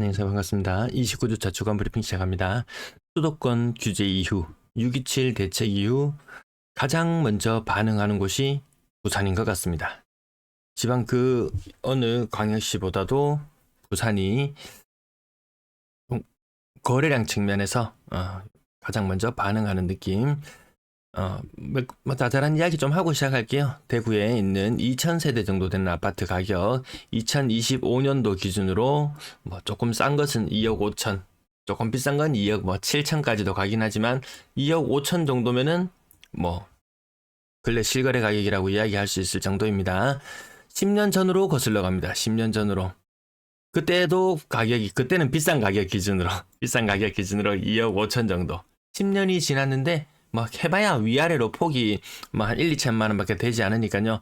안녕하세요. 반갑습니다. 29주차 주간 브리핑 시작합니다. 수도권 규제 이후 6.27 대책 이후 가장 먼저 반응하는 곳이 부산인 것 같습니다. 지방 그 어느 광역시보다도 부산이 거래량 측면에서 가장 먼저 반응하는 느낌. 자잘한 이야기 좀 하고 시작할게요. 대구에 있는 2,000세대 정도 되는 아파트 가격 2025년도 기준으로 조금 싼 것은 2억 5천, 조금 비싼 건 2억 7천까지도 가긴 하지만 2억 5천 정도면은 근래 실거래 가격이라고 이야기할 수 있을 정도입니다. 10년 전으로 거슬러 갑니다. 10년 전으로. 그때도 그때는 비싼 가격 기준으로 2억 5천 정도. 10년이 지났는데 해봐야 위아래로 폭이 한 1, 2천만 원밖에 되지 않으니까요.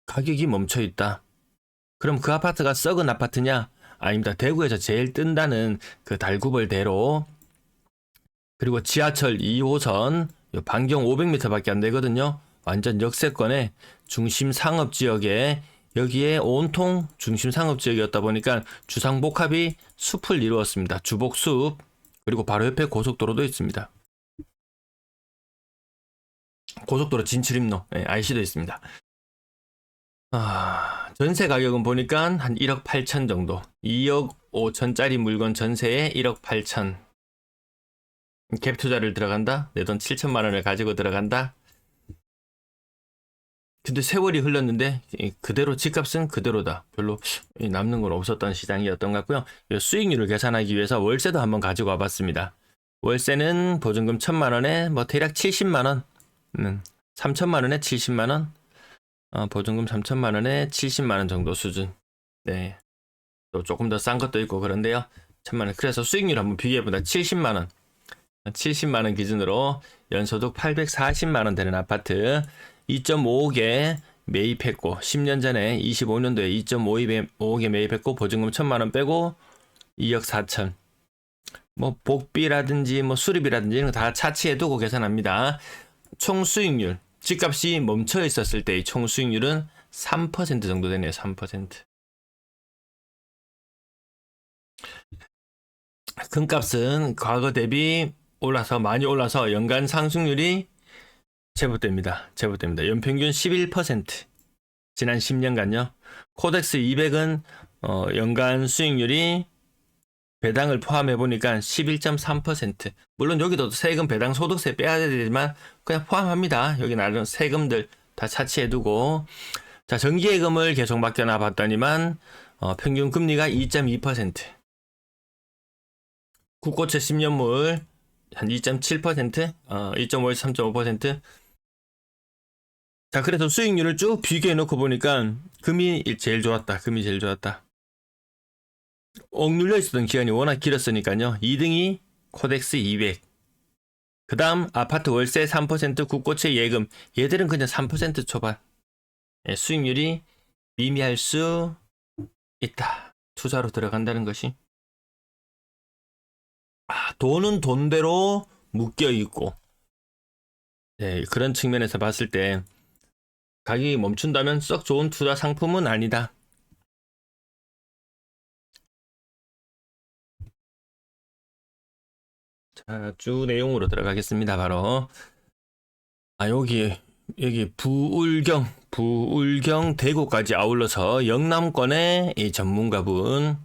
가격이 멈춰 있다. 그럼 그 아파트가 썩은 아파트냐? 아닙니다. 대구에서 제일 뜬다는 그 달구벌대로, 그리고 지하철 2호선 반경 500m밖에 안 되거든요. 완전 역세권에 중심 상업지역에, 여기에 온통 중심 상업지역이었다 보니까 주상복합이 숲을 이루었습니다. 주복숲. 그리고 바로 옆에 고속도로도 있습니다. 고속도로 진출입로, IC도 있습니다. 전세 가격은 보니까 한 1억 8천 정도. 2억 5천짜리 물건 전세에 1억 8천. 갭 투자를 들어간다? 내 돈 7천만 원을 가지고 들어간다? 근데 세월이 흘렀는데 그대로 집값은 그대로다. 별로 남는 건 없었던 시장이었던 것 같고요. 수익률을 계산하기 위해서 월세도 한번 가지고 와봤습니다. 월세는 보증금 1,000만 원에 대략 70만 원. 3천만 원에 70만 원. 보증금 3천만 원에 70만 원 정도 수준. 네. 또 조금 더 싼 것도 있고 그런데요. 1,000만 원. 그래서 수익률 한번 비교해보다 70만 원. 70만 원 기준으로 연소득 840만 원 되는 아파트 2.55개 매입했고, 10년 전에 25년도에 2.55개 매입했고, 보증금 1,000만 원 빼고 2억 4천. 복비라든지 수리비라든지 이런 거 다 차치해두고 계산합니다. 총 수익률, 집값이 멈춰 있었을 때의 총 수익률은 3% 정도 되네요. 3%. 금값은 과거 대비 많이 올라서 연간 상승률이 제법됩니다. 연평균 11%. 지난 10년간요. 코덱스 200은 연간 수익률이 배당을 포함해 보니까 11.3%. 물론 여기도 세금, 배당, 소득세 빼야 되지만 그냥 포함합니다. 여기 나름 세금들 다 차치해두고. 자, 정기예금을 계속 맡겨놔 봤더니만 평균 금리가 2.2%. 국고채 10년물 한 2.7%, 2.5에서 3.5%. 자, 그래서 수익률을 쭉 비교해 놓고 보니까 금이 제일 좋았다. 억눌려 있었던 기간이 워낙 길었으니까요. 2등이 코덱스 200. 그 다음 아파트 월세 3%, 국고채 예금. 얘들은 그냥 3% 초반. 수익률이 미미할 수 있다. 투자로 들어간다는 것이. 돈은 돈대로 묶여 있고. 그런 측면에서 봤을 때 가격이 멈춘다면 썩 좋은 투자 상품은 아니다. 자, 주 내용으로 들어가겠습니다. 바로 여기 부울경 대구까지 아울러서 영남권의 이 전문가분,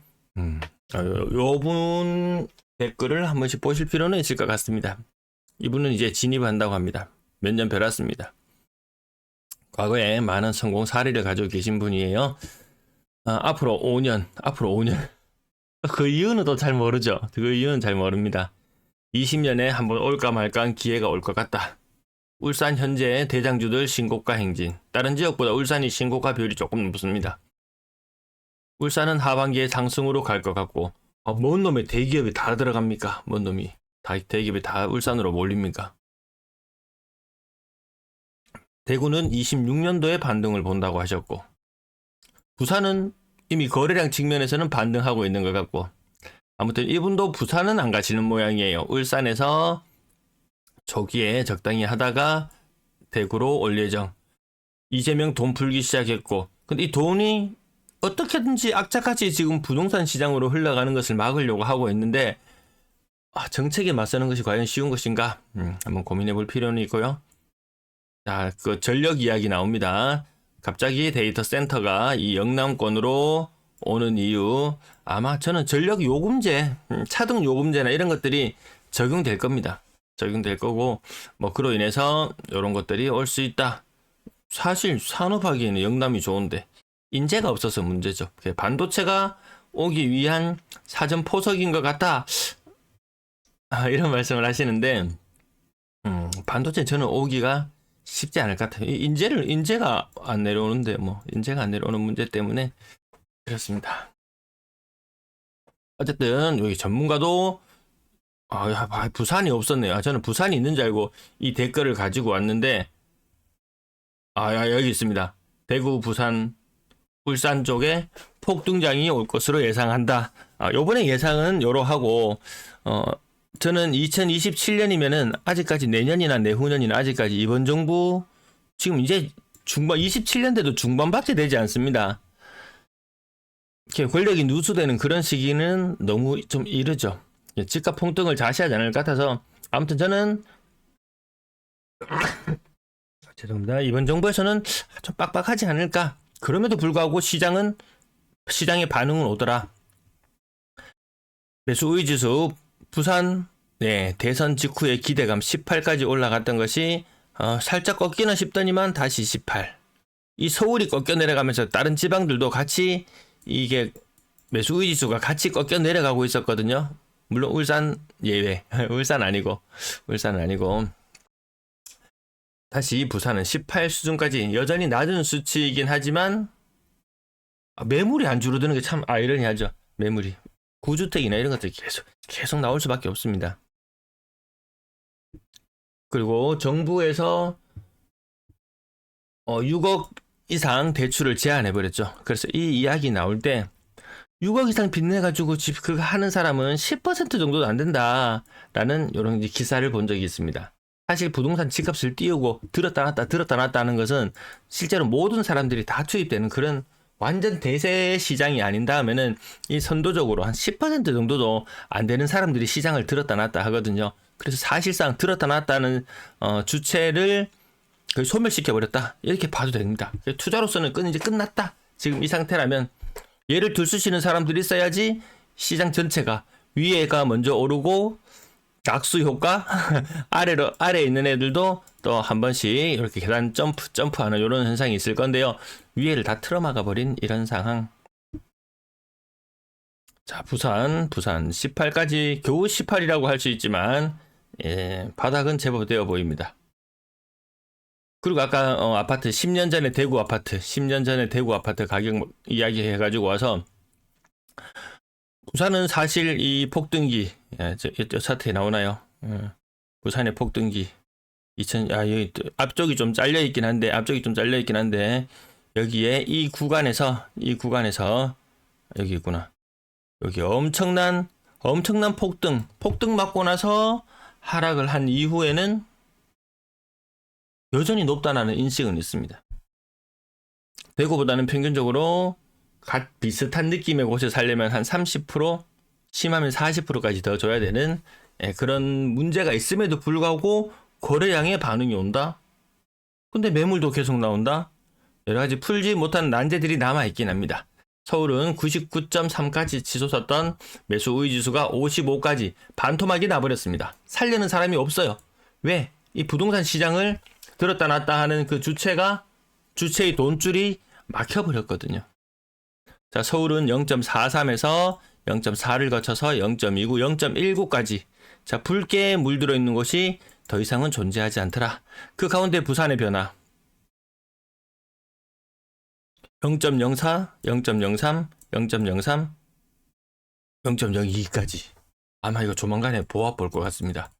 요분 댓글을 한 번씩 보실 필요는 있을 것 같습니다. 이분은 이제 진입한다고 합니다. 몇 년 벼랐습니다. 과거에 많은 성공 사례를 가지고 계신 분이에요. 앞으로 5년. 그 이유는 또 잘 모르죠. 그 이유는 잘 모릅니다. 20년에 한번 올까 말까 한 기회가 올 것 같다. 울산 현재 대장주들 신고가 행진. 다른 지역보다 울산이 신고가 비율이 조금 높습니다. 울산은 하반기에 상승으로 갈 것 같고, 뭔 놈의 대기업이 다 들어갑니까? 뭔 놈이 대기업이 다 울산으로 몰립니까? 대구는 26년도에 반등을 본다고 하셨고, 부산은 이미 거래량 측면에서는 반등하고 있는 것 같고, 아무튼 이분도 부산은 안 가시는 모양이에요. 울산에서 초기에 적당히 하다가 대구로 올 예정. 이재명 돈 풀기 시작했고, 근데 이 돈이 어떻게든지 악착같이 지금 부동산 시장으로 흘러가는 것을 막으려고 하고 있는데 정책에 맞서는 것이 과연 쉬운 것인가? 한번 고민해 볼 필요는 있고요. 자, 그 전력 이야기 나옵니다. 갑자기 데이터 센터가 이 영남권으로 오는 이유, 아마 저는 전력 요금제, 차등 요금제나 이런 것들이 적용될 겁니다. 적용될 거고, 뭐 그로 인해서 이런 것들이 올 수 있다. 사실 산업하기에는 영남이 좋은데 인재가 없어서 문제죠. 반도체가 오기 위한 사전 포석인 것 같다. 이런 말씀을 하시는데, 반도체 저는 오기가 쉽지 않을 것 같아요. 인재가 안 내려오는데, 인재가 안 내려오는 문제 때문에 그렇습니다. 어쨌든, 여기 전문가도, 부산이 없었네요. 저는 부산이 있는 줄 알고 이 댓글을 가지고 왔는데, 여기 있습니다. 대구, 부산, 울산 쪽에 폭등장이 올 것으로 예상한다. 요번에 예상은 요러하고, 저는 2027년이면은 아직까지 내년이나 내후년이나 아직까지 이번 정부 지금 이제 27년대도 중반밖에 되지 않습니다. 이렇게 권력이 누수되는 그런 시기는 너무 좀 이르죠. 집값 폭등을 자시하지 않을 것 같아서 아무튼 저는 죄송합니다. 이번 정부에서는 좀 빡빡하지 않을까. 그럼에도 불구하고 시장의 반응은 오더라. 매수 우위지수 부산 대선 직후의 기대감 18까지 올라갔던 것이 살짝 꺾이나 싶더니만 다시 18. 이 서울이 꺾여 내려가면서 다른 지방들도 같이 이게 매수 우위지수가 같이 꺾여 내려가고 있었거든요. 물론 울산 예외. 울산은 아니고 다시 부산은 18 수준까지 여전히 낮은 수치이긴 하지만 매물이 안 줄어드는 게 참 아이러니하죠. 매물이. 구주택이나 이런 것들이 계속 나올 수밖에 없습니다. 그리고 정부에서 6억 이상 대출을 제한해버렸죠. 그래서 이 이야기 나올 때 6억 이상 빚내가지고 집 그거 하는 사람은 10% 정도도 안 된다라는 이런 기사를 본 적이 있습니다. 사실 부동산 집값을 띄우고 들었다 놨다 하는 것은 실제로 모든 사람들이 다 투입되는 그런 완전 대세 시장이 아닌 다음에는 이 선도적으로 한 10% 정도도 안 되는 사람들이 시장을 들었다 놨다 하거든요. 그래서 사실상 들었다 놨다는 주체를 거의 소멸시켜버렸다. 이렇게 봐도 됩니다. 투자로서는 이제 끝났다. 지금 이 상태라면 얘를 들쑤시는 사람들이 있어야지 시장 전체가 위에가 먼저 오르고 낙수 효과 아래에 있는 애들도 또 한 번씩 이렇게 계단 점프하는 이런 현상이 있을 건데요. 위에를 다 틀어막아 버린 이런 상황. 자, 부산 18까지 겨우 18이라고 할 수 있지만 바닥은 제법 되어 보입니다. 그리고 아까 아파트 10년 전에 대구 아파트 가격 이야기 해가지고 와서 부산은 사실 이 폭등기 저 차트에 나오나요? 부산의 폭등기 여기 앞쪽이 좀 잘려 있긴 한데 여기에 이 구간에서 여기 있구나. 여기 엄청난 폭등 맞고 나서 하락을 한 이후에는 여전히 높다는 인식은 있습니다. 대구보다는 평균적으로 비슷한 느낌의 곳에 살려면 한 30%, 심하면 40%까지 더 줘야 되는 그런 문제가 있음에도 불구하고 거래량의 반응이 온다? 근데 매물도 계속 나온다? 여러 가지 풀지 못한 난제들이 남아있긴 합니다. 서울은 99.3까지 치솟았던 매수 우위 지수가 55까지 반토막이 나버렸습니다. 살려는 사람이 없어요. 왜? 이 부동산 시장을 들었다 놨다 하는 그 주체의 돈줄이 막혀버렸거든요. 자, 서울은 0.43에서 0.4를 거쳐서 0.29, 0.19까지 자, 붉게 물들어 있는 곳이 더 이상은 존재하지 않더라. 그 가운데 부산의 변화 0.04, 0.03, 0.03, 0.02까지 아마 이거 조만간에 보아 볼 것 같습니다.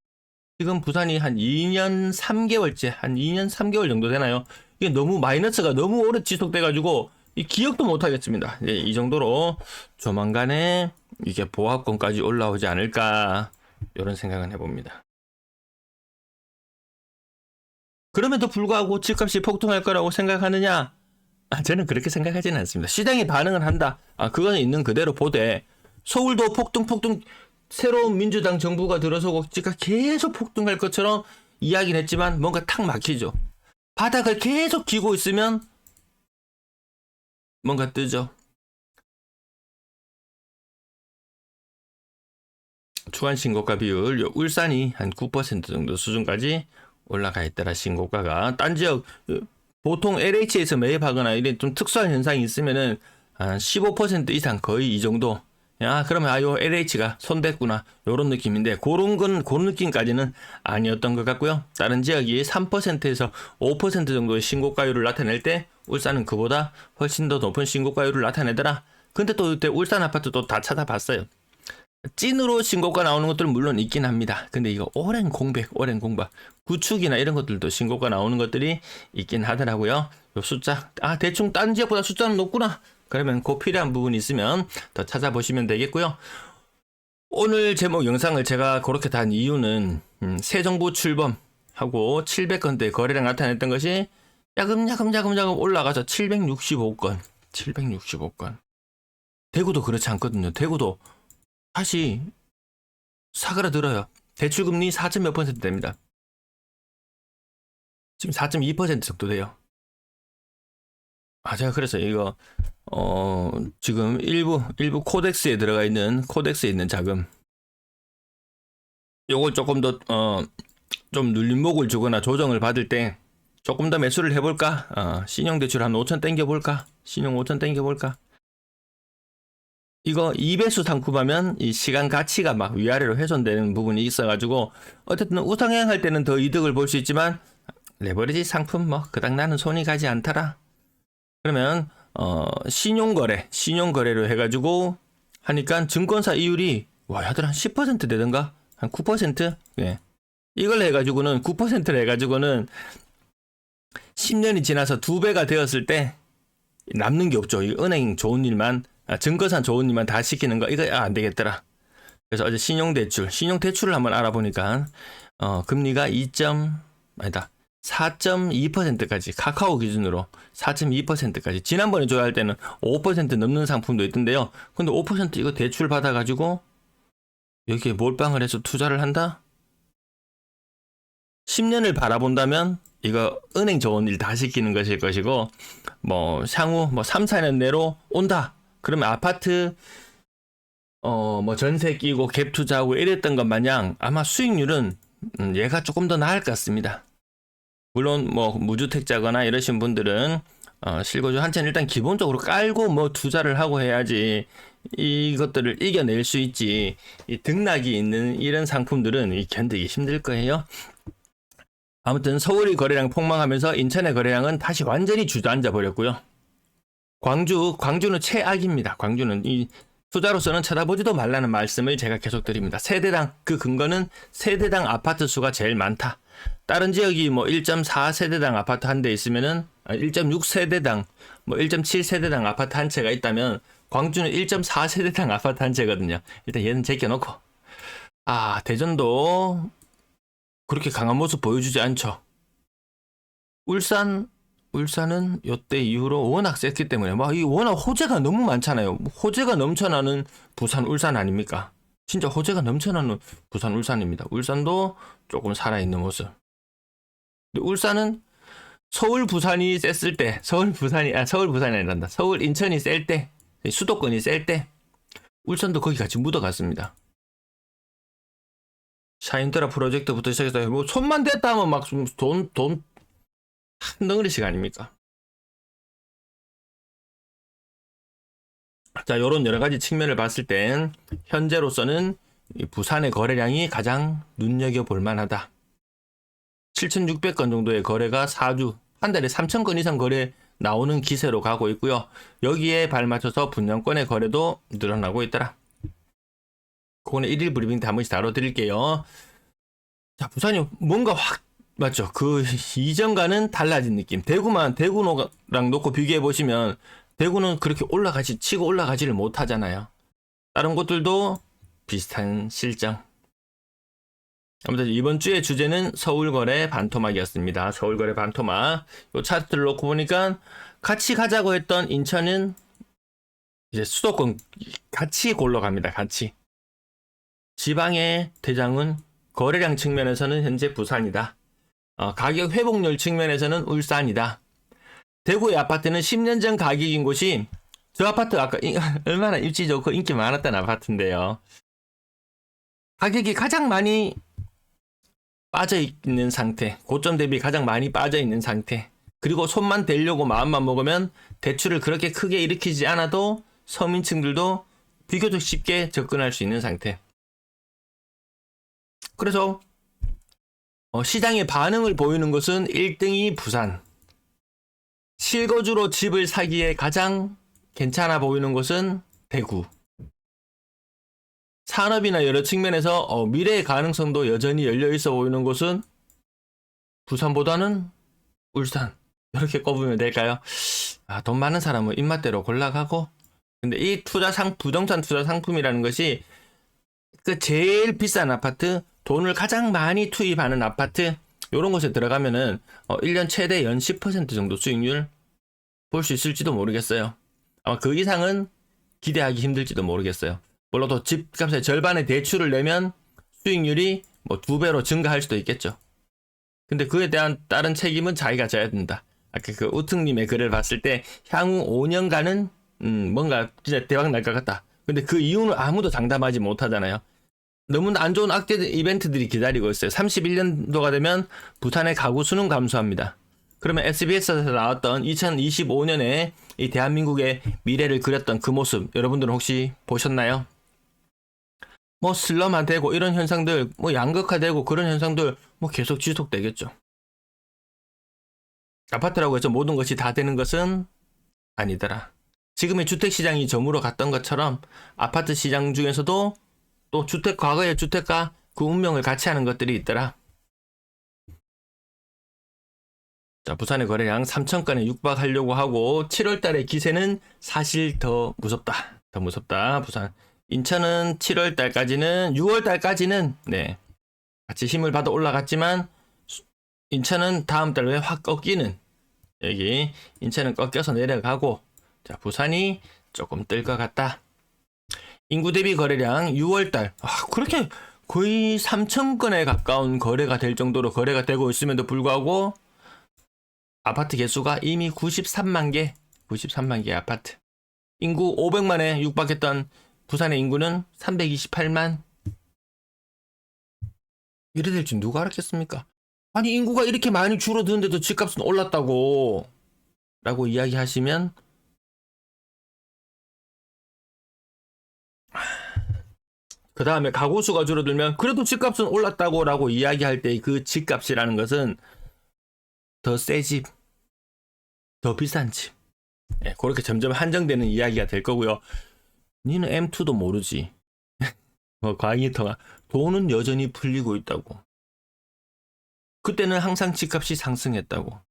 지금 부산이 한 2년 3개월 정도 되나요? 이게 너무 마이너스가 너무 오래 지속돼가지고 기억도 못 하겠습니다. 이 정도로 조만간에 이게 보합권까지 올라오지 않을까 이런 생각은 해봅니다. 그럼에도 불구하고 집값이 폭등할 거라고 생각하느냐? 저는 그렇게 생각하지는 않습니다. 시장이 반응을 한다. 그거는 있는 그대로 보되 서울도 폭등 새로운 민주당 정부가 들어서고 지가 계속 폭등할 것처럼 이야기는 했지만 뭔가 탁 막히죠. 바닥을 계속 기고 있으면 뭔가 뜨죠. 주간 신고가 비율 울산이 한 9% 정도 수준까지 올라가 있더라. 신고가가 딴 지역 보통 LH에서 매입하거나 이런 좀 특수한 현상이 있으면은 한 15% 이상 거의 이 정도. 그러면 요 LH가 손댔구나 요런 느낌인데 그런 느낌까지는 아니었던 것 같고요. 다른 지역이 3%에서 5% 정도의 신고가율을 나타낼 때 울산은 그보다 훨씬 더 높은 신고가율을 나타내더라. 근데 또 이때 울산 아파트도 다 찾아봤어요. 찐으로 신고가 나오는 것들은 물론 있긴 합니다. 근데 이거 오랜 공백, 구축이나 이런 것들도 신고가 나오는 것들이 있긴 하더라고요. 요 숫자, 대충 딴 지역보다 숫자는 높구나. 그러면 그 필요한 부분이 있으면 더 찾아보시면 되겠고요. 오늘 제목 영상을 제가 그렇게 단 이유는 새 정부 출범하고 700건대 거래량 나타냈던 것이 야금야금 올라가서 765건. 대구도 그렇지 않거든요. 대구도 다시 사그라들어요. 대출금리 4몇 % 됩니다. 지금 4.2% 정도 돼요. 제가 그래서 이거 지금 일부 코덱스에 들어가 있는 코덱스에 있는 자금 요걸 조금 더 좀 눌림목을 주거나 조정을 받을 때 조금 더 매수를 해볼까? 신용대출 한 5천 땡겨볼까? 신용 5천 땡겨볼까? 이거 2배수 상품하면 이 시간 가치가 막 위아래로 훼손되는 부분이 있어가지고 어쨌든 우상향 할 때는 더 이득을 볼 수 있지만 레버리지 상품 뭐 그닥 나는 손이 가지 않더라. 그러면 신용거래로 해가지고 하니까 증권사 이율이 야들 한 10% 되던가 한 9%? 예. 이걸 해가지고는 9%를 해가지고는 10년이 지나서 2배가 되었을 때 남는 게 없죠. 이 은행 좋은 일만 증거산 좋은 일만 다 시키는 거 이거 안 되겠더라. 그래서 어제 신용대출을 한번 알아보니까 금리가 4.2%까지 카카오 기준으로 4.2%까지 지난번에 줘야 할 때는 5% 넘는 상품도 있던데요. 근데 5% 이거 대출 받아가지고 여기에 몰빵을 해서 투자를 한다? 10년을 바라본다면 이거 은행 좋은 일 다 시키는 것일 것이고 뭐 향후 3, 4년 내로 온다. 그러면 아파트 뭐 전세 끼고 갭 투자하고 이랬던 것 마냥 아마 수익률은 얘가 조금 더 나을 것 같습니다. 물론 뭐 무주택자거나 이러신 분들은 실거주 한 채는 일단 기본적으로 깔고 뭐 투자를 하고 해야지 이것들을 이겨낼 수 있지. 이 등락이 있는 이런 상품들은 견디기 힘들 거예요. 아무튼 서울이 거래량 폭망하면서 인천의 거래량은 다시 완전히 주저앉아 버렸고요. 광주는 최악입니다. 광주는 이 투자로서는 쳐다보지도 말라는 말씀을 제가 계속 드립니다. 세대당 그 근거는 세대당 아파트 수가 제일 많다. 다른 지역이 뭐 1.4세대당 아파트 한 대 있으면은 1.6세대당 뭐 1.7세대당 아파트 한 채가 있다면 광주는 1.4세대당 아파트 한 채거든요. 일단 얘는 제껴놓고 대전도 그렇게 강한 모습 보여주지 않죠. 울산은 요때 이후로 워낙 셌기 때문에 이 워낙 호재가 너무 많잖아요. 호재가 넘쳐나는 부산 울산 아닙니까? 진짜 호재가 넘쳐나는 부산 울산입니다. 울산도 조금 살아있는 모습. 근데 울산은 서울 부산이 셌을 때 서울 인천이 셀 때 수도권이 셀 때 울산도 거기 같이 묻어갔습니다. 샤인드라 프로젝트부터 시작해서 뭐 손만 댔다 하면 막 돈 한 덩어리씩 아닙니까? 자, 요런 여러 가지 측면을 봤을 땐 현재로서는 부산의 거래량이 가장 눈여겨볼 만하다. 7,600건 정도의 거래가 4주 한 달에 3,000건 이상 거래 나오는 기세로 가고 있고요. 여기에 발맞춰서 분양권의 거래도 늘어나고 있더라. 그거는 1일 브리핑 때 한 번씩 다뤄드릴게요. 자, 부산이 뭔가 확 맞죠? 그 이전과는 달라진 느낌. 대구랑 놓고 비교해 보시면 대구는 그렇게 치고 올라가지를 못하잖아요. 다른 곳들도 비슷한 실정. 아무튼 이번 주의 주제는 서울거래 반토막이었습니다. 서울거래 반토막. 이 차트를 놓고 보니까 같이 가자고 했던 인천은 이제 수도권 같이 골러 갑니다. 같이. 지방의 대장은 거래량 측면에서는 현재 부산이다. 가격 회복률 측면에서는 울산이다. 대구의 아파트는 10년 전 가격인 곳이 저 아파트 아까 얼마나 입지 좋고 인기 많았던 아파트인데요. 가격이 가장 많이 빠져 있는 상태, 고점 대비 가장 많이 빠져 있는 상태. 그리고 손만 대려고 마음만 먹으면 대출을 그렇게 크게 일으키지 않아도 서민층들도 비교적 쉽게 접근할 수 있는 상태. 그래서 시장의 반응을 보이는 것은 1등이 부산. 실거주로 집을 사기에 가장 괜찮아 보이는 곳은 대구. 산업이나 여러 측면에서 미래의 가능성도 여전히 열려 있어 보이는 곳은 부산보다는 울산. 이렇게 꼽으면 될까요? 돈 많은 사람은 입맛대로 골라가고, 근데 이 부동산 투자 상품이라는 것이 그 제일 비싼 아파트, 돈을 가장 많이 투입하는 아파트, 이런 곳에 들어가면은 1년 최대 연 10% 정도 수익률 볼 수 있을지도 모르겠어요. 아마 그 이상은 기대하기 힘들지도 모르겠어요. 물론 또 집값의 절반의 대출을 내면 수익률이 뭐 2배로 증가할 수도 있겠죠. 근데 그에 대한 다른 책임은 자기가 져야 된다. 아까 그 우특님의 글을 봤을 때 향후 5년간은 뭔가 진짜 대박 날 것 같다. 근데 그 이유는 아무도 장담하지 못하잖아요. 너무 안 좋은 악재 이벤트들이 기다리고 있어요. 31년도가 되면 부산의 가구 수는 감소합니다. 그러면 SBS에서 나왔던 2025년에 이 대한민국의 미래를 그렸던 그 모습 여러분들은 혹시 보셨나요? 뭐 슬럼화되고 이런 현상들, 뭐 양극화되고 그런 현상들 뭐 계속 지속되겠죠. 아파트라고 해서 모든 것이 다 되는 것은 아니더라. 지금의 주택시장이 저물어 갔던 것처럼 아파트 시장 중에서도 또 과거의 주택과 그 운명을 같이 하는 것들이 있더라. 자, 부산의 거래량 3,000건에 육박하려고 하고 7월달의 기세는 사실 더 무섭다. 더 무섭다. 부산. 인천은 7월달까지는 6월달까지는 네 같이 힘을 받아 올라갔지만 인천은 다음 달에 확 꺾이는 여기 인천은 꺾여서 내려가고 자 부산이 조금 뜰 것 같다. 인구 대비 거래량 6월달 그렇게 거의 3,000건에 가까운 거래가 될 정도로 거래가 되고 있음에도 불구하고 아파트 개수가 이미 93만 개 아파트. 인구 500만에 육박했던 부산의 인구는 328만. 이래 될 줄 누가 알았겠습니까? 아니 인구가 이렇게 많이 줄어드는데도 집값은 올랐다고 라고 이야기하시면 그 다음에 가구수가 줄어들면 그래도 집값은 올랐다고 라고 이야기할 때 그 집값이라는 것은 더 새 집, 더 비싼 집 그렇게 점점 한정되는 이야기가 될 거고요. 니는 M2도 모르지. 광희통화 돈은 여전히 풀리고 있다고. 그때는 항상 집값이 상승했다고.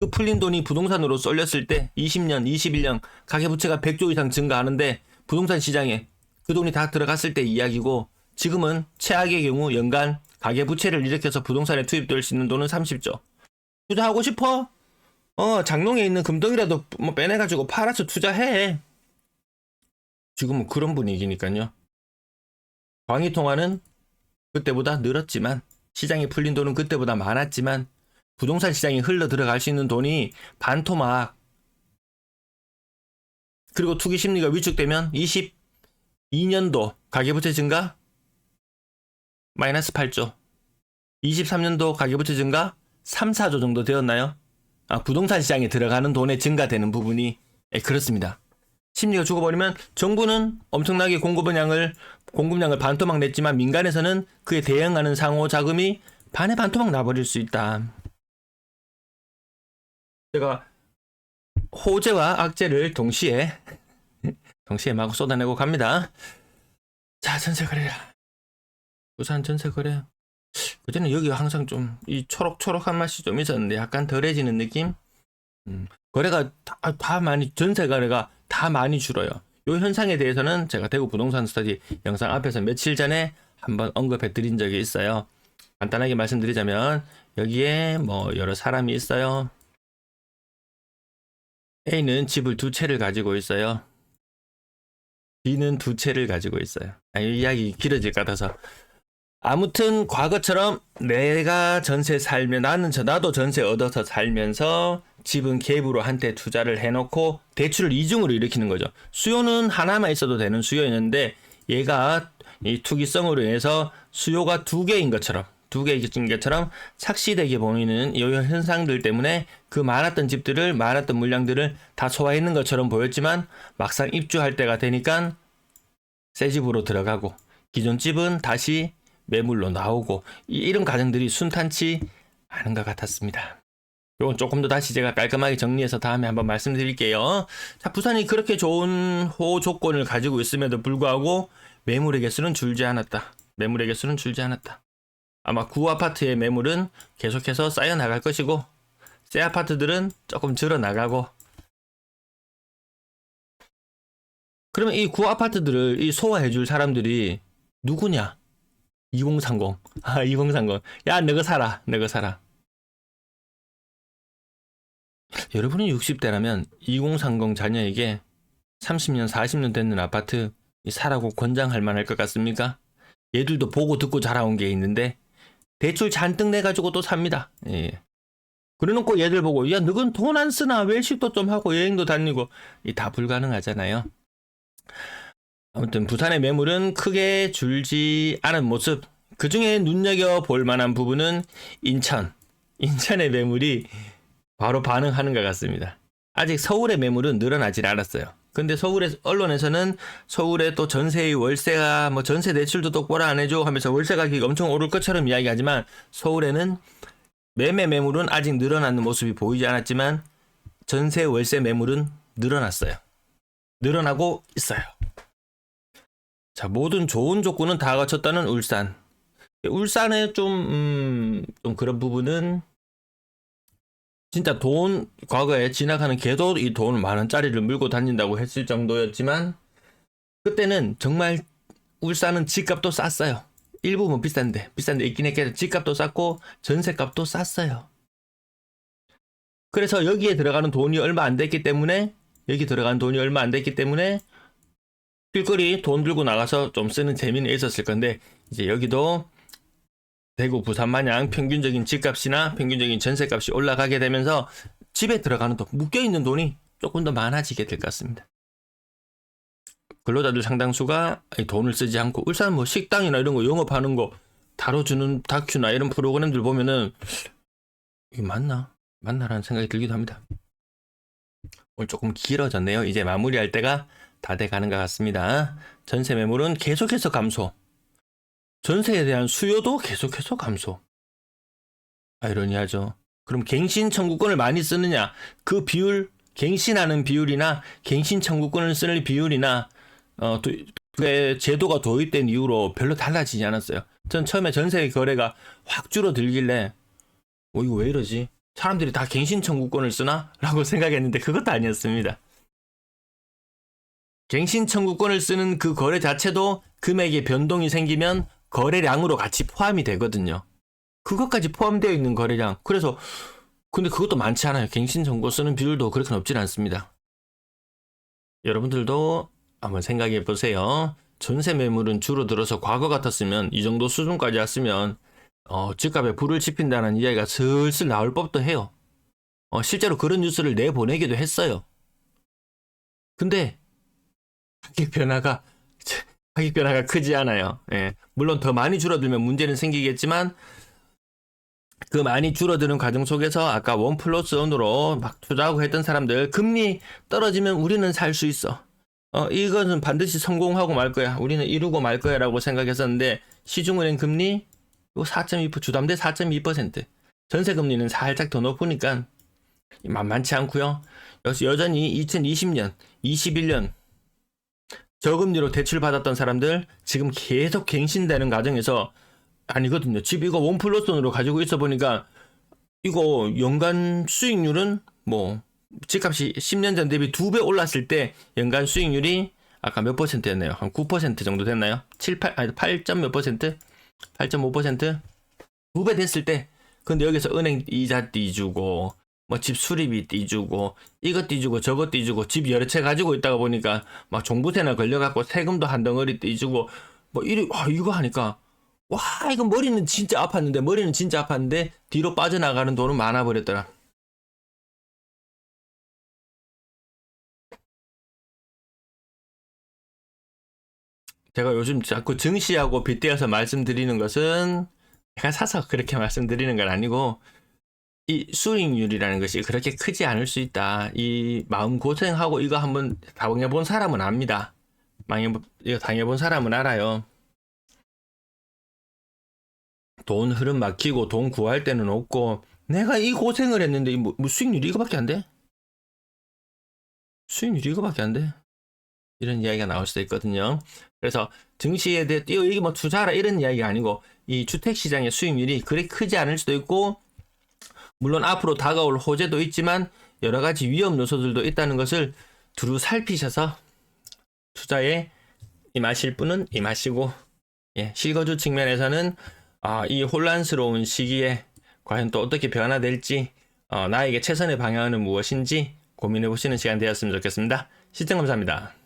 그 풀린 돈이 부동산으로 쏠렸을 때 20년, 21년 가계부채가 100조 이상 증가하는데 부동산 시장에 그 돈이 다 들어갔을 때 이야기고 지금은 최악의 경우 연간 가계부채를 일으켜서 부동산에 투입될 수 있는 돈은 30조. 투자하고 싶어? 장롱에 있는 금덩이라도 뭐 빼내가지고 팔아서 투자해. 지금은 그런 분위기니까요. 광희통화는 그때보다 늘었지만 시장에 풀린 돈은 그때보다 많았지만 부동산 시장에 흘러 들어갈 수 있는 돈이 반토막 그리고 투기 심리가 위축되면 22년도 가계부채 증가 마이너스 8조 23년도 가계부채 증가 3, 4조 정도 되었나요? 부동산 시장에 들어가는 돈에 증가되는 부분이 그렇습니다. 심리가 죽어버리면 정부는 엄청나게 공급량을 반토막 냈지만 민간에서는 그에 대응하는 상호 자금이 반의 반토막 나버릴 수 있다. 제가 호재와 악재를 동시에 마구 쏟아내고 갑니다. 자, 전세 거래라. 부산 전세 거래. 그전에 여기가 항상 좀 이 초록초록한 맛이 좀 있었는데 약간 덜해지는 느낌? 거래가 다 많이 전세 거래가 다 많이 줄어요. 이 현상에 대해서는 제가 대구 부동산 스터디 영상 앞에서 며칠 전에 한번 언급해 드린 적이 있어요. 간단하게 말씀드리자면 여기에 뭐 여러 사람이 있어요. A는 집을 2채를 가지고 있어요. B는 2채를 가지고 있어요. 이 이야기 길어질 것 같아서. 아무튼 과거처럼 내가 전세 살면 나도 전세 얻어서 살면서 집은 갭으로 한때 투자를 해놓고 대출을 이중으로 일으키는 거죠. 수요는 하나만 있어도 되는 수요였는데 얘가 이 투기성으로 인해서 수요가 2개인 것처럼 착시되게 보이는 이 현상들 때문에 그 많았던 집들을 많았던 물량들을 다 소화했는 것처럼 보였지만 막상 입주할 때가 되니까 새 집으로 들어가고 기존 집은 다시 매물로 나오고 이런 과정들이 순탄치 않은 것 같았습니다. 이건 조금 더 다시 제가 깔끔하게 정리해서 다음에 한번 말씀드릴게요. 자, 부산이 그렇게 좋은 호우 조건을 가지고 있음에도 불구하고 매물의 개수는 줄지 않았다. 아마 구 아파트의 매물은 계속해서 쌓여 나갈 것이고 새 아파트들은 조금 줄어 나가고. 그러면 이 구 아파트들을 소화해줄 사람들이 누구냐? 2030. 2030. 야, 너가 사라. 여러분이 60대라면 2030 자녀에게 30년, 40년 됐는 아파트 사라고 권장할 만할 것 같습니까? 얘들도 보고 듣고 자라온 게 있는데 대출 잔뜩 내가지고 또 삽니다. 예. 그래놓고 얘들 보고 야, 너건 돈 안 쓰나? 외식도 좀 하고 여행도 다니고. 다 불가능하잖아요. 아무튼 부산의 매물은 크게 줄지 않은 모습. 그 중에 눈여겨볼 만한 부분은 인천의 매물이 바로 반응하는 것 같습니다. 아직 서울의 매물은 늘어나질 않았어요. 근데 서울의 언론에서는 서울의 또 전세의 월세가 전세 대출도 똑바로 안 해줘 하면서 월세 가격이 엄청 오를 것처럼 이야기하지만 서울에는 매물은 아직 늘어나는 모습이 보이지 않았지만 전세 월세 매물은 늘어나고 있어요. 자, 모든 좋은 조건은 다 갖췄다는 울산. 울산의 좀 그런 부분은 진짜 과거에 지나가는 개도 이 돈 10,000원짜리를 물고 다닌다고 했을 정도였지만 그때는 정말 울산은 집값도 쌌어요. 일부 비싼데 있긴 했겠지만 집값도 쌌고 전세값도 쌌어요. 그래서 여기에 들어가는 돈이 얼마 안 됐기 때문에 길거리 돈 들고 나가서 좀 쓰는 재미는 있었을 건데 이제 여기도 대구, 부산 마냥 평균적인 집값이나 평균적인 전세값이 올라가게 되면서 집에 들어가는 돈, 묶여있는 돈이 조금 더 많아지게 될 것 같습니다. 근로자들 상당수가 돈을 쓰지 않고 울산 식당이나 이런 거 영업하는 거 다뤄주는 다큐나 이런 프로그램들 보면은 이게 맞나라는 생각이 들기도 합니다. 오늘 조금 길어졌네요. 이제 마무리할 때가 다 돼가는 것 같습니다. 전세 매물은 계속해서 감소. 전세에 대한 수요도 계속해서 감소. 아이러니하죠. 그럼 갱신 청구권을 많이 쓰느냐? 그 비율, 갱신하는 비율이나 갱신 청구권을 쓰는 비율이나 제도가 도입된 이후로 별로 달라지지 않았어요. 전 처음에 전세 거래가 확 줄어들길래 이거 왜 이러지? 사람들이 다 갱신 청구권을 쓰나? 라고 생각했는데 그것도 아니었습니다. 갱신 청구권을 쓰는 그 거래 자체도 금액의 변동이 생기면 거래량으로 같이 포함이 되거든요. 그것까지 포함되어 있는 거래량. 근데 그것도 많지 않아요. 갱신 청구 쓰는 비율도 그렇게 높진 않습니다. 여러분들도 한번 생각해 보세요. 전세 매물은 줄어들어서 과거 같았으면 이 정도 수준까지 왔으면 집값에 불을 지핀다는 이야기가 슬슬 나올 법도 해요. 실제로 그런 뉴스를 내보내기도 했어요. 근데 가격 변화가 크지 않아요. 예. 물론 더 많이 줄어들면 문제는 생기겠지만 그 많이 줄어드는 과정 속에서 아까 1+1으로 막 투자하고 했던 사람들 금리 떨어지면 우리는 살 수 있어. 이것은 반드시 성공하고 말 거야. 우리는 이루고 말 거야 라고 생각했었는데 시중은행 금리 4.2%, 주담대 4.2%. 전세금리는 살짝 더 높으니까 만만치 않고요. 여전히 2020년, 21년 저금리로 대출 받았던 사람들 지금 계속 갱신되는 과정에서 아니거든요. 집 이거 1+1으로 가지고 있어 보니까 이거 연간 수익률은 집값이 10년 전 대비 2배 올랐을 때 연간 수익률이 아까 몇 %였나요? 한 9% 정도 됐나요? 8몇 %? 8.5%? 2배 됐을 때 근데 여기서 은행 이자 띄주고 뭐 집 수리비 떼주고 이것 떼주고 저것 떼주고 집 여러 채 가지고 있다가 보니까 막 종부세나 걸려갖고 세금도 한 덩어리 떼주고 뭐 이거 하니까 와 이거 머리는 진짜 아팠는데 뒤로 빠져나가는 돈은 많아 버렸더라. 제가 요즘 자꾸 증시하고 빗대어서 말씀드리는 것은 제가 사서 그렇게 말씀드리는 건 아니고 이 수익률이라는 것이 그렇게 크지 않을 수 있다. 이 마음 고생하고 이거 한번 당해본 사람은 압니다. 이거 당해본 사람은 알아요. 돈 흐름 막히고 돈 구할 때는 없고 내가 이 고생을 했는데 뭐 수익률이 이거밖에 안 돼? 수익률이 이거밖에 안 돼? 이런 이야기가 나올 수도 있거든요. 그래서 증시에 대해 이게 뭐 투자하라 이런 이야기가 아니고 이 주택시장의 수익률이 그리 크지 않을 수도 있고 물론 앞으로 다가올 호재도 있지만 여러 가지 위험 요소들도 있다는 것을 두루 살피셔서 투자에 임하실 분은 임하시고 실거주 측면에서는 이 혼란스러운 시기에 과연 또 어떻게 변화될지 나에게 최선의 방향은 무엇인지 고민해 보시는 시간 되었으면 좋겠습니다. 시청 감사합니다.